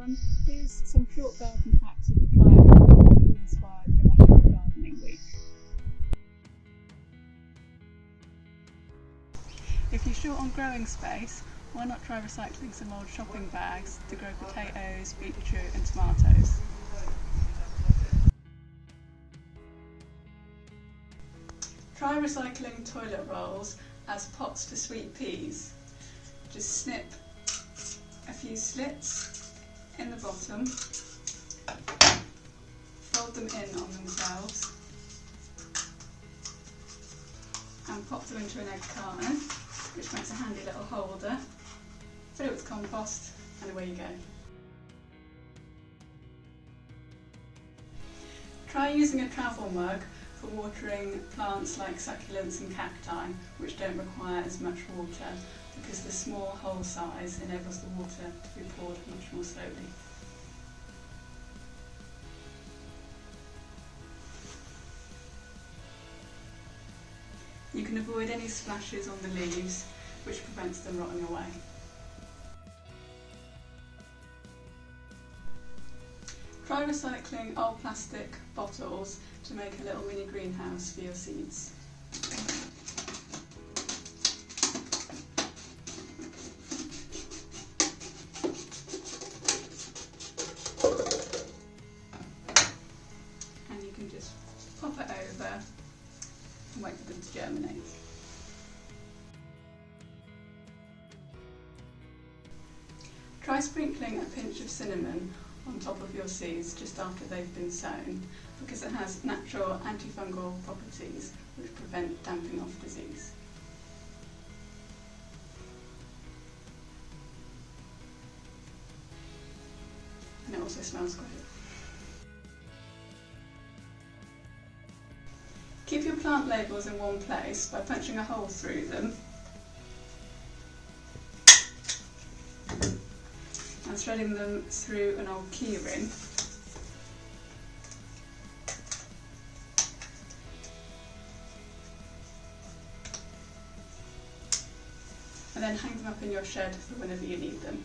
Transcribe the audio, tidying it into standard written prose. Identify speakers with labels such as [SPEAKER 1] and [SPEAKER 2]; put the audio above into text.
[SPEAKER 1] everyone, here's some short garden hacks you could try at home to be inspired for National Gardening Week. If you're short on growing space, why not try recycling some old shopping bags to grow potatoes, beetroot and tomatoes? Try recycling toilet rolls as pots for sweet peas. Just snip a few slits in the bottom, fold them in on themselves and pop them into an egg carton, which makes a handy little holder. Fill it with compost and away you go. Try using a travel mug for watering plants like succulents and cacti, which don't require as much water because the small hole size enables the water to be poured much more slowly. You can avoid any splashes on the leaves, which prevents them rotting away. Try recycling old plastic bottles to make a little mini greenhouse for your seeds. And you can just pop it over and wait for them to germinate. Try sprinkling a pinch of cinnamon on top of your seeds just after they've been sown, because it has natural antifungal properties which prevent damping off disease. And it also smells great. Keep your plant labels in one place by punching a hole through them and threading them through an old key ring. And then hang them up in your shed for whenever you need them.